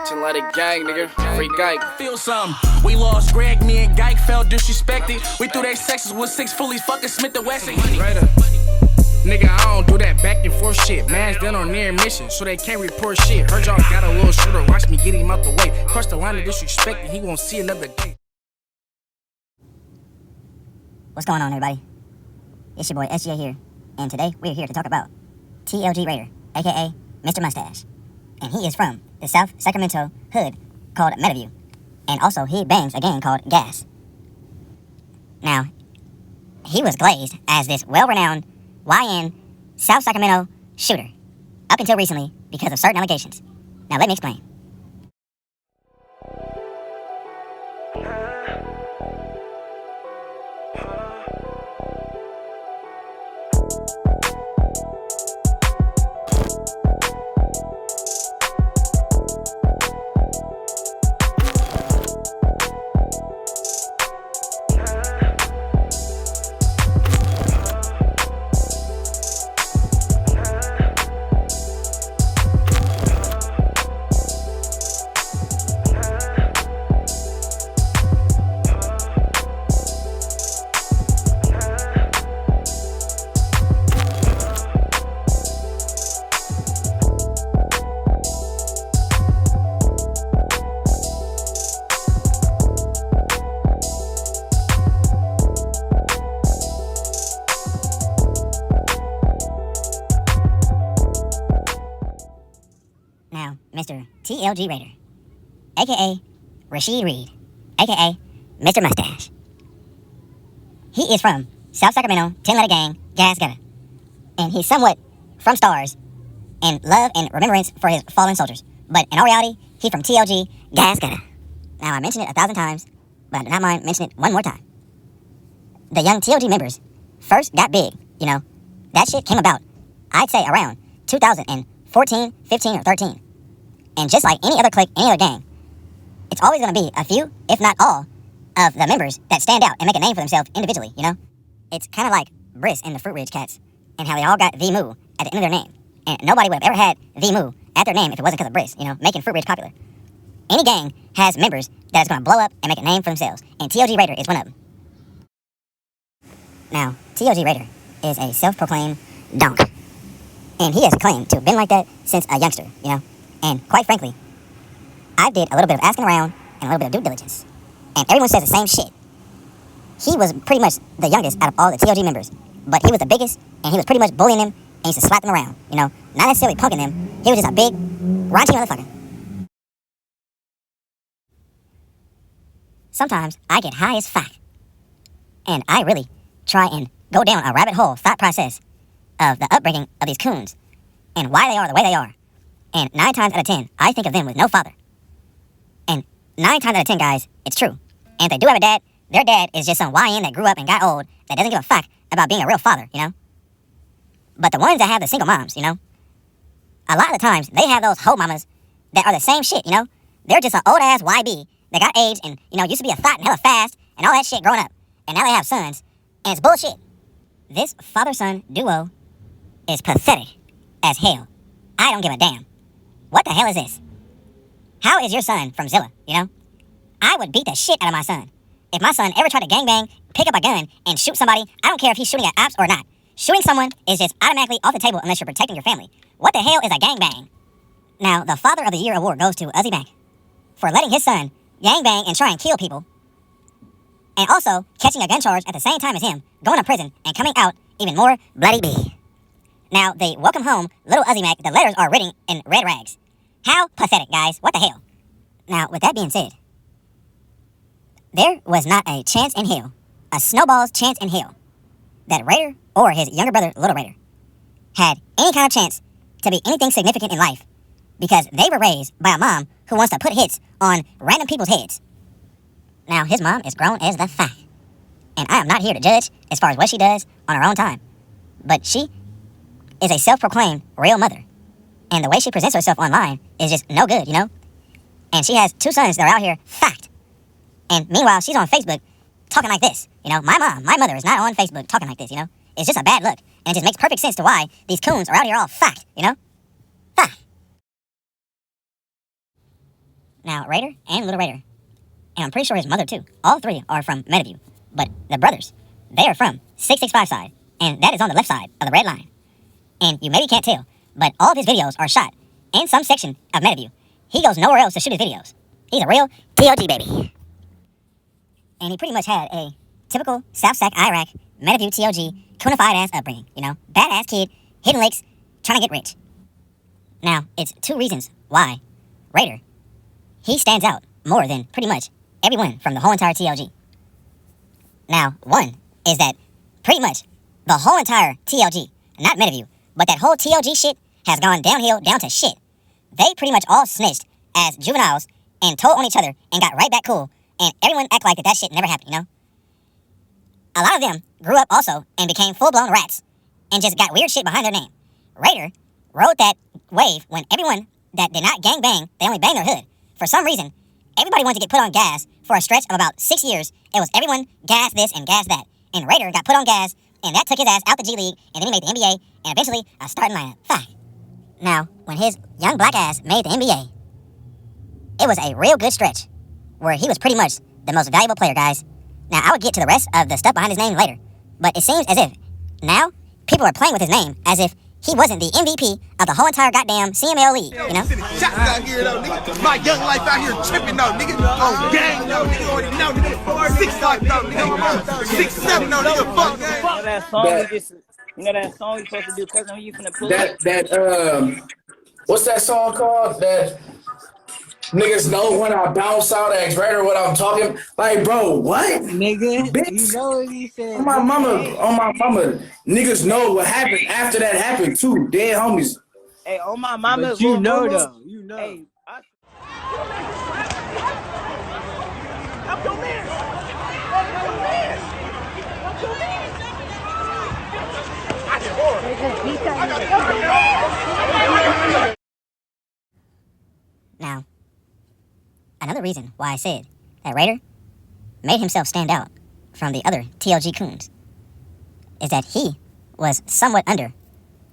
Tlg gang, nigga. Free Geik. Feel something. We lost Greg, me and Geik felt disrespected. We threw their sexes with 6 fullies, fucking Smith & Wesson. Raider. Nigga, I don't do that back and forth shit. Man's done on near mission, so they can't report shit. Heard y'all got a little shooter, watch me get him out the way. Cross the line of disrespect and he won't see another day. What's going on, everybody? It's your boy SGA here, and today we're here to talk about Tlg Raider, aka Mr. Mustache. And he is from the South Sacramento hood called Meadowview, and also he bangs a gang called Gas. Now, he was glazed as this well-renowned YN South Sacramento shooter up until recently because of certain allegations. Now let me explain. Now, Mr. Tlg Raider, a.k.a. Rashid Reed, a.k.a. Mr. Mustache. He is from South Sacramento, 10-letter gang, Gas Gutter. And he's somewhat from stars in love and remembrance for his fallen soldiers. But in all reality, he's from TLG, Gas Gutter. Now, I mentioned it 1,000 times, but I do not mind mentioning it one more time. The young TLG members first got big, you know. That shit came about, I'd say, around 2014, 15, or 13. And just like any other clique, any other gang, it's always going to be a few, if not all, of the members that stand out and make a name for themselves individually, you know? It's kind of like Briss and the Fruit Ridge Cats, and how they all got the Moo at the end of their name. And nobody would have ever had the Moo at their name if it wasn't because of Briss, you know, making Fruit Ridge popular. Any gang has members that is going to blow up and make a name for themselves, and Tlg Raider is one of them. Now, Tlg Raider is a self-proclaimed donk, and he has claimed to have been like that since a youngster, you know? And quite frankly, I did a little bit of asking around and a little bit of due diligence. And everyone says the same shit. He was pretty much the youngest out of all the TLG members. But he was the biggest, and he was pretty much bullying them, and used to slap them around, you know? Not necessarily punking them. He was just a big, raunchy motherfucker. Sometimes I get high as fuck. And I really try and go down a rabbit hole thought process of the upbringing of these coons and why they are the way they are. And 9 times out of 10, I think of them with no father. And 9 times out of 10, guys, it's true. And if they do have a dad, their dad is just some YN that grew up and got old that doesn't give a fuck about being a real father, you know? But the ones that have the single moms, you know? A lot of the times, they have those hoe mamas that are the same shit, you know? They're just an old-ass YB that got AIDS and, you know, used to be a thought and hella fast and all that shit growing up. And now they have sons, and it's bullshit. This father-son duo is pathetic as hell. I don't give a damn. What the hell is this? How is your son from Zilla, you know? I would beat the shit out of my son. If my son ever tried to gangbang, pick up a gun, and shoot somebody, I don't care if he's shooting at ops or not. Shooting someone is just automatically off the table unless you're protecting your family. What the hell is a gangbang? Now, the Father of the Year award goes to Uzi Mack for letting his son gangbang and try and kill people, and also catching a gun charge at the same time as him, going to prison, and coming out even more bloody B. Now, the welcome home, little Uzi Mack, the letters are written in red rags. How pathetic, guys. What the hell? Now, with that being said, there was not a chance in hell, a snowball's chance in hell, that Raider or his younger brother, Little Raider, had any kind of chance to be anything significant in life because they were raised by a mom who wants to put hits on random people's heads. Now, his mom is grown as the fuck, and I am not here to judge as far as what she does on her own time, but she is a self-proclaimed real mother. And the way she presents herself online is just no good, you know? And she has 2 sons that are out here fact. And meanwhile, she's on Facebook talking like this. You know, my mother is not on Facebook talking like this, you know? It's just a bad look. And it just makes perfect sense to why these coons are out here all fact, you know? Fact. Now, Raider and Little Raider, and I'm pretty sure his mother too, all three are from Meadowview. But the brothers, they are from 665 side, and that is on the left side of the red line. And you maybe can't tell, but all of his videos are shot in some section of Meadowview. He goes nowhere else to shoot his videos. He's a real TLG baby. And he pretty much had a typical South Sac, Iraq, Meadowview TLG, coonified ass upbringing, you know? Badass kid, hitting licks, trying to get rich. Now, it's two reasons why Raider, he stands out more than pretty much everyone from the whole entire TLG. Now, one is that pretty much the whole entire TLG, not Meadowview, but that whole TLG shit has gone downhill down to shit. They pretty much all snitched as juveniles and told on each other and got right back cool, and everyone act like that shit never happened, you know? A lot of them grew up also and became full-blown rats and just got weird shit behind their name. Raider rode that wave when everyone that did not gang bang, they only banged their hood. For some reason, everybody wanted to get put on gas for a stretch of about 6 years. It was everyone gas this and gas that. And Raider got put on gas, and that took his ass out the G League, and then he made the NBA, and eventually a starting lineup. Fuck. Now, when his young black ass made the NBA, it was a real good stretch where he was pretty much the most valuable player, guys. Now, I would get to the rest of the stuff behind his name later, but it seems as if now people are playing with his name as if he wasn't the MVP of the whole entire goddamn CML league, you know? Shots out here, though, nigga. My young life out here tripping, though, nigga. On gang, though, nigga. Already know, nigga. 6 life, though, nigga. 6, 7, though, nigga. Fuck, gang. You know that song that song you supposed to do, cousin, who you finna pull What's that song called? That niggas know when I bounce out X Raider what I'm talking. Like, bro, what? nigga? Bitch. You know what he said. On my mama, niggas know what happened after that happened too. Dead homies. Hey, on my mama. But you know though. You know. Hey, I'm your man. Now, another reason why I said that Raider made himself stand out from the other TLG coons is that he was somewhat under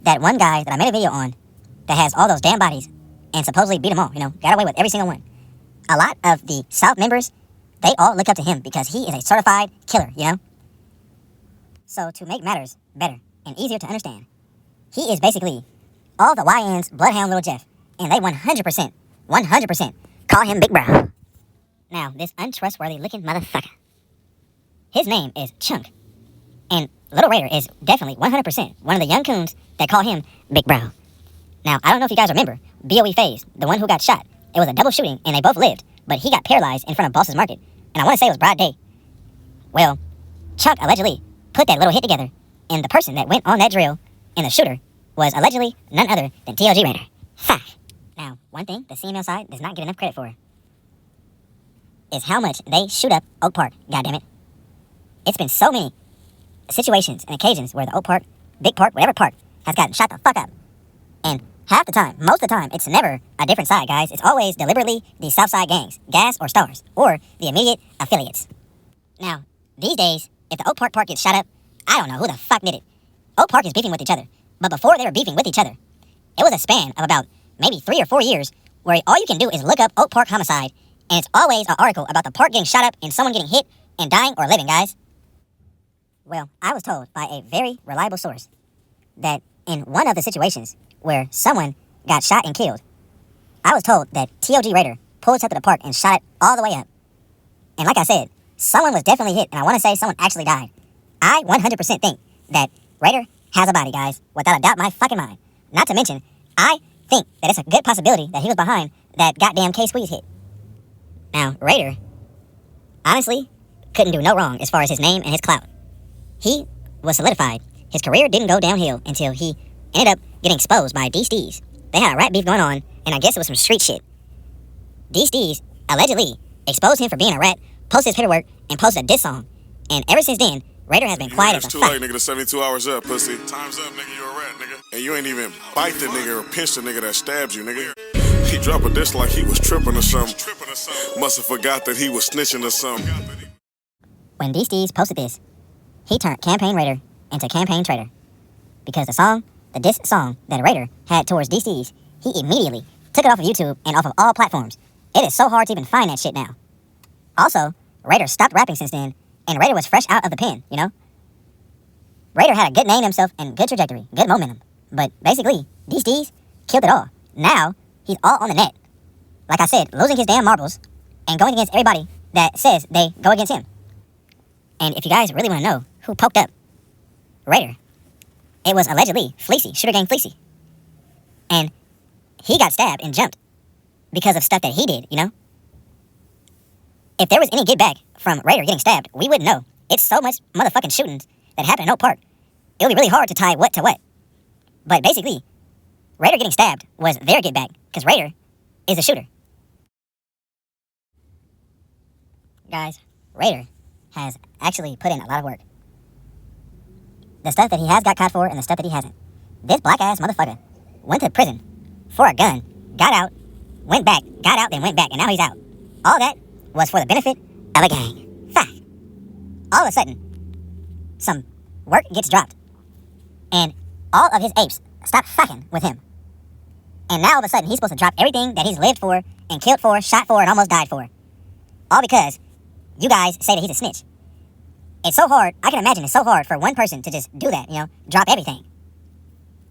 that one guy that I made a video on that has all those damn bodies and supposedly beat them all, you know, got away with every single one. A lot of the South members, they all look up to him because he is a certified killer, you know? So to make matters better and easier to understand, he is basically all the YN's Bloodhound Little Jeff, and they 100% call him Big Bro. Now, this untrustworthy looking motherfucker, his name is Chunk, and Little Raider is definitely 100% one of the young coons that call him Big Bro. Now, I don't know if you guys remember BOE FaZe, the one who got shot. It was a double shooting, and they both lived, but he got paralyzed in front of Boss's Market, and I want to say it was broad day. Well, Chunk allegedly put that little hit together, and the person that went on that drill and the shooter was allegedly none other than Tlg Raider. Fuck. Now, one thing the CML side does not get enough credit for is how much they shoot up Oak Park, goddammit. It's been so many situations and occasions where the Oak Park, Big Park, whatever park, has gotten shot the fuck up. And half the time, most of the time, it's never a different side, guys. It's always deliberately the Southside gangs, Gas or Stars, or the immediate affiliates. Now, these days, if the Oak Park Park gets shot up, I don't know who the fuck did it. Oak Park is beefing with each other. But before they were beefing with each other, it was a span of about maybe 3 or 4 years where all you can do is look up Oak Park homicide, and it's always an article about the park getting shot up and someone getting hit and dying or living, guys. Well, I was told by a very reliable source that in one of the situations where someone got shot and killed, I was told that Tlg Raider pulled up to the park and shot it all the way up. And like I said, someone was definitely hit, and I want to say someone actually died. I 100% think that Raider has a body, guys, without a doubt in my fucking mind. Not to mention, I think that it's a good possibility that he was behind that goddamn K-Squeeze hit. Now, Raider, honestly, couldn't do no wrong as far as his name and his clout. He was solidified. His career didn't go downhill until he ended up getting exposed by D-Steez. They had a rap beef going on, and I guess it was some street shit. D-Steez allegedly exposed him for being a rat, posted his paperwork, and posted a diss song. And ever since then, Raider has been quiet as a fuck. It's too late, nigga. The 72 hours up, pussy. Time's up, nigga. You're a rat, nigga. And you ain't even bite the nigga or pinch the nigga that stabbed you, nigga. He dropped a diss like he was tripping or something. Must have forgot that he was snitching or something. When D-Steez posted this, he turned Campaign Raider into Campaign Traitor. Because the diss song that Raider had towards D-Steez, he immediately took it off of YouTube and off of all platforms. It is so hard to even find that shit now. Also, Raider stopped rapping since then, and Raider was fresh out of the pen, you know? Raider had a good name himself and good trajectory, good momentum. But basically, these D's killed it all. Now, he's all on the net. Like I said, losing his damn marbles and going against everybody that says they go against him. And if you guys really want to know who poked up Raider, it was allegedly Fleecy, Shooter Gang Fleecy. And he got stabbed and jumped because of stuff that he did, you know? If there was any get back from Raider getting stabbed, we wouldn't know. It's so much motherfucking shootings that happen in Oak Park. It would be really hard to tie what to what. But basically, Raider getting stabbed was their get back, because Raider is a shooter. Guys, Raider has actually put in a lot of work. The stuff that he has got caught for and the stuff that he hasn't. This black ass motherfucker went to prison for a gun, got out, went back, got out, then went back, and now he's out. All that was for the benefit of a gang. Fact. All of a sudden, some work gets dropped, and all of his apes stop fucking with him. And now all of a sudden, he's supposed to drop everything that he's lived for, and killed for, shot for, and almost died for. All because you guys say that he's a snitch. It's so hard, I can imagine it's so hard for one person to just do that, you know, drop everything.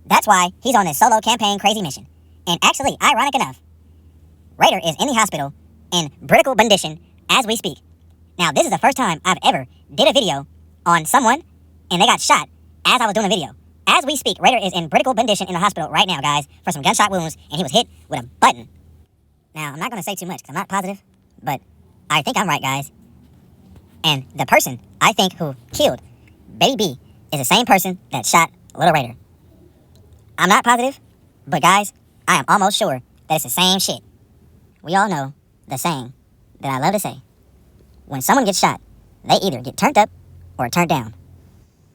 That's why he's on this solo campaign crazy mission. And actually, ironic enough, Raider is in the hospital in critical condition as we speak. Now, this is the first time I've ever did a video on someone and they got shot as I was doing the video. As we speak, Raider is in critical condition in the hospital right now, guys, for some gunshot wounds, and he was hit with a button. Now, I'm not going to say too much because I'm not positive, but I think I'm right, guys. And the person, I think, who killed Baby B is the same person that shot Little Raider. I'm not positive, but guys, I am almost sure that it's the same shit. We all know the saying that I love to say. When someone gets shot, they either get turned up or turned down.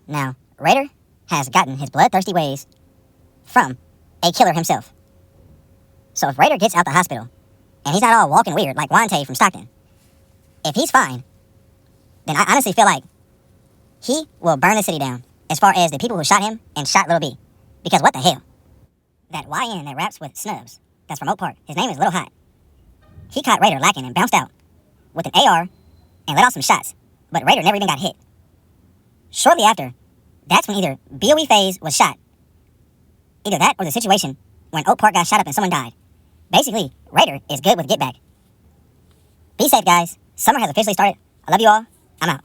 Now, Raider has gotten his bloodthirsty ways from a killer himself. So if Raider gets out the hospital, and he's not all walking weird like Wante from Stockton, if he's fine, then I honestly feel like he will burn the city down as far as the people who shot him and shot Little B. Because what the hell? That YN that raps with Snubs, that's from Oak Park, his name is Little Hot. He caught Raider lacking and bounced out with an AR and let off some shots, but Raider never even got hit. Shortly after, that's when either BOE FaZe was shot, either that or the situation when Oak Park got shot up and someone died. Basically, Raider is good with get back. Be safe, guys. Summer has officially started. I love you all. I'm out.